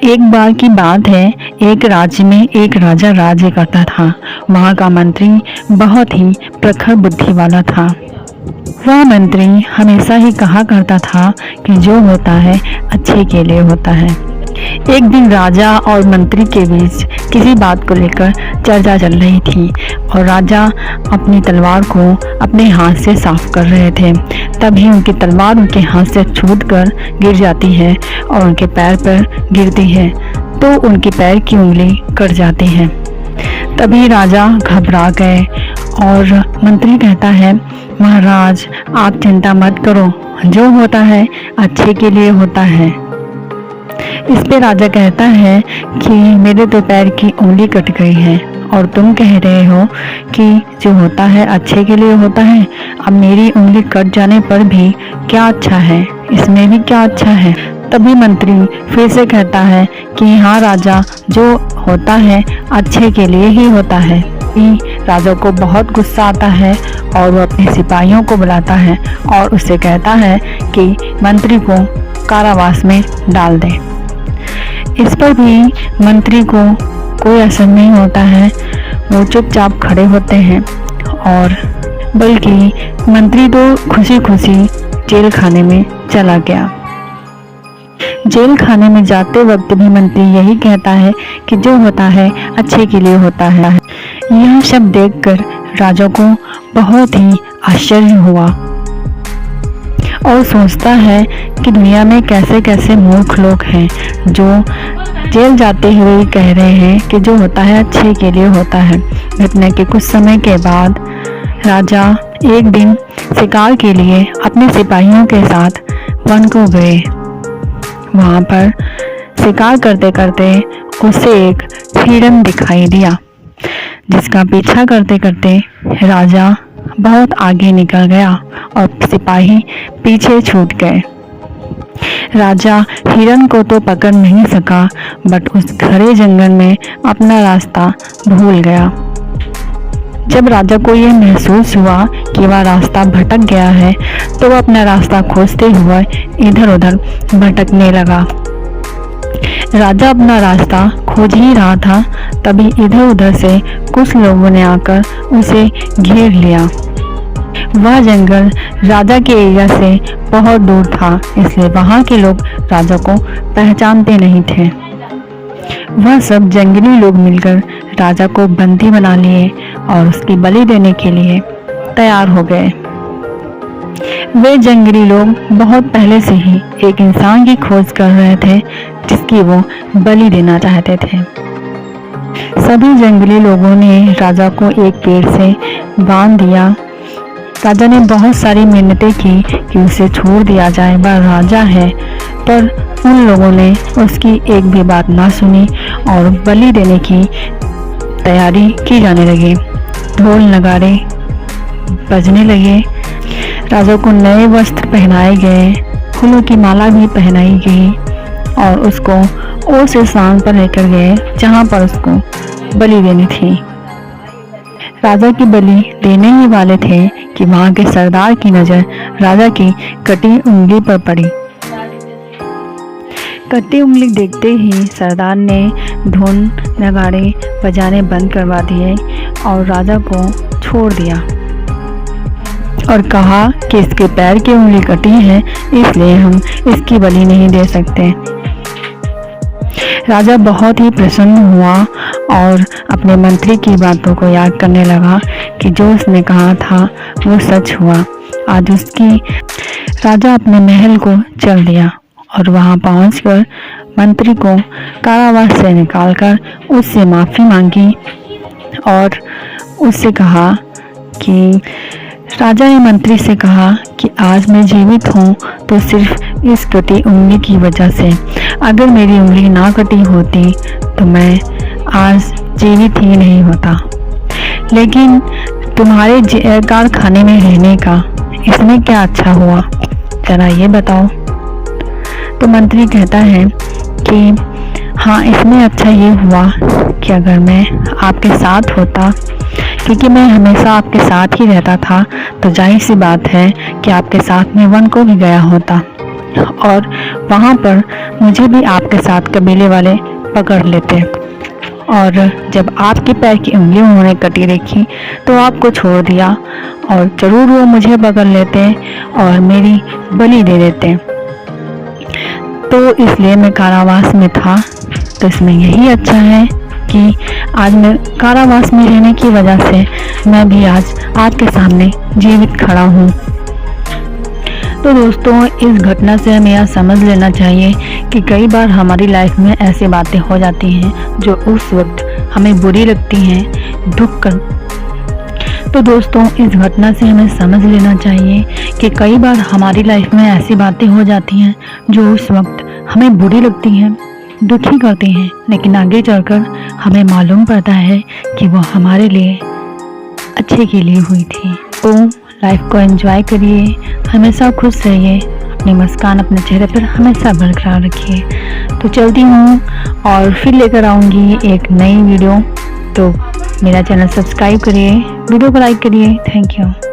एक बार की बात है, एक राज्य में एक राजा राज्य करता था। वहाँ का मंत्री बहुत ही प्रखर बुद्धि वाला था। वह मंत्री हमेशा ही कहा करता था कि जो होता है अच्छे के लिए होता है। एक दिन राजा और मंत्री के बीच किसी बात को लेकर चर्चा चल रही थी और राजा अपनी तलवार को अपने हाथ से साफ कर रहे थे। तभी उनकी तलवार उनके हाथ से छूटकर गिर जाती है और उनके पैर पर गिरती है तो उनके पैर की उंगली कट जाती है। तभी राजा घबरा गए और मंत्री कहता है, महाराज आप चिंता मत करो, जो होता है अच्छे के लिए होता है। इस पे राजा कहता है कि मेरे तो पैर की उंगली कट गई है और तुम कह रहे हो कि जो होता है अच्छे के लिए होता है। अब मेरी उंगली कट जाने पर भी क्या अच्छा है, इसमें भी क्या अच्छा है। तभी मंत्री फिर से कहता है कि हाँ राजा, जो होता है अच्छे के लिए ही होता है। राजा को बहुत गुस्सा आता है और वो अपने सिपाहियों को बुलाता है और उससे कहता है कि मंत्री को कारावास में डाल दे। इस पर भी मंत्री को कोई असर नहीं होता है। वो चुपचाप खड़े होते हैं और बल्कि मंत्री तो खुशी खुशी जेल खाने में चला गया। जेल खाने में जाते वक्त भी मंत्री यही कहता है कि जो होता है अच्छे के लिए होता है। यह सब देखकर राजा को बहुत ही आश्चर्य हुआ और सोचता है कि दुनिया में कैसे कैसे मूर्ख लोग हैं जो जेल जाते हुए ही कह रहे हैं कि जो होता है अच्छे के लिए होता है। घटना के कुछ समय के बाद राजा एक दिन शिकार के लिए अपने सिपाहियों के साथ वन को गए। वहाँ पर शिकार करते करते उसे एक हिरन दिखाई दिया, जिसका पीछा करते करते राजा बहुत आगे निकल गया और सिपाही पीछे छूट गए। राजा हिरन को तो पकड़ नहीं सका बट उस घने जंगल में अपना रास्ता भूल गया। जब राजा को यह महसूस हुआ कि वह रास्ता भटक गया है तो वह अपना रास्ता खोजते हुए इधर उधर भटकने लगा। राजा अपना रास्ता खोज ही रहा था, तभी इधर उधर से कुछ लोगों ने आकर उसे घेर लिया। वह जंगल राजा के एरिया से बहुत दूर था, इसलिए वहाँ के लोग राजा को पहचानते नहीं थे। वह सब जंगली लोग मिलकर राजा को बंदी बना लिए और उसकी बलि देने के लिए तैयार हो गए। वे जंगली लोग बहुत पहले से ही एक इंसान की खोज कर रहे थे जिसकी वो बलि देना चाहते थे। सभी जंगली लोगों ने राजा को एक पेड़ से बांध दिया। राजा ने बहुत सारी मिन्नतें की कि उसे छोड़ दिया जाए, वह राजा है, पर उन लोगों ने उसकी एक भी बात ना सुनी और बलि देने की तैयारी की जाने लगी। ढोल नगाड़े बजने लगे, राजा को नए वस्त्र पहनाए गए, फूलों की माला भी पहनाई गई और उसको उस स्थान पर लेकर गए जहाँ पर उसको बलि देनी थी। राजा की बलि देने ही वाले थे कि वहाँ के सरदार की नज़र राजा की कटी उंगली पर पड़ी। कटी उंगली देखते ही सरदार ने धुन नगाड़े बजाने बंद करवा दिए और राजा को छोड़ दिया और कहा कि इसके पैर की उंगली कटी है, इसलिए हम इसकी बलि नहीं दे सकते। राजा बहुत ही प्रसन्न हुआ और अपने मंत्री की बातों को याद करने लगा कि जो उसने कहा था वो सच हुआ। आज राजा अपने महल को चल दिया और वहां पहुंचकर मंत्री को कारावास से निकालकर उससे माफ़ी मांगी और उससे कहा कि राजा ने मंत्री से कहा कि आज मैं जीवित हूँ तो सिर्फ इस कटी उंगली की वजह से। अगर मेरी उंगली ना कटी होती तो मैं आज जीवित ही नहीं होता। लेकिन तुम्हारे कारखाने में रहने का इसमें क्या अच्छा हुआ, जरा ये बताओ। तो मंत्री कहता है कि हाँ, इसमें अच्छा ये हुआ कि अगर मैं आपके साथ होता, क्योंकि मैं हमेशा आपके साथ ही रहता था, तो जाहिर सी बात है कि आपके साथ में वन को भी गया होता। और वहाँ पर मुझे भी आपके साथ कबीले वाले पकड़ लेते और जब आपके पैर की उंगली उन्होंने कटी देखी तो आपको छोड़ दिया और जरूर वो मुझे पकड़ लेते और मेरी बलि दे देते। तो इसलिए मैं कारावास में था। तो इसमें यही अच्छा है कि आज मैं कारावास में रहने की वजह से मैं भी आज आपके सामने जीवित खड़ा हूँ। तो दोस्तों, इस घटना से हमें यह समझ लेना चाहिए कि कई बार हमारी लाइफ में ऐसी बातें हो जाती हैं जो उस वक्त हमें बुरी लगती हैं, दुख कर। तो दोस्तों, इस घटना से हमें समझ लेना चाहिए कि कई बार हमारी लाइफ में ऐसी बातें हो जाती हैं जो उस वक्त हमें बुरी लगती हैं, दुखी करती हैं, लेकिन आगे चलकर हमें मालूम पड़ता है कि वो हमारे लिए अच्छे के लिए हुई थी। तो लाइफ को एंजॉय करिए, हमेशा खुश रहिए, अपनी मुस्कान अपने चेहरे पर हमेशा बरकरार रखिए। तो चलती हूँ और फिर लेकर आऊँगी एक नई वीडियो। तो मेरा चैनल सब्सक्राइब करिए, वीडियो को लाइक करिए। Thank you.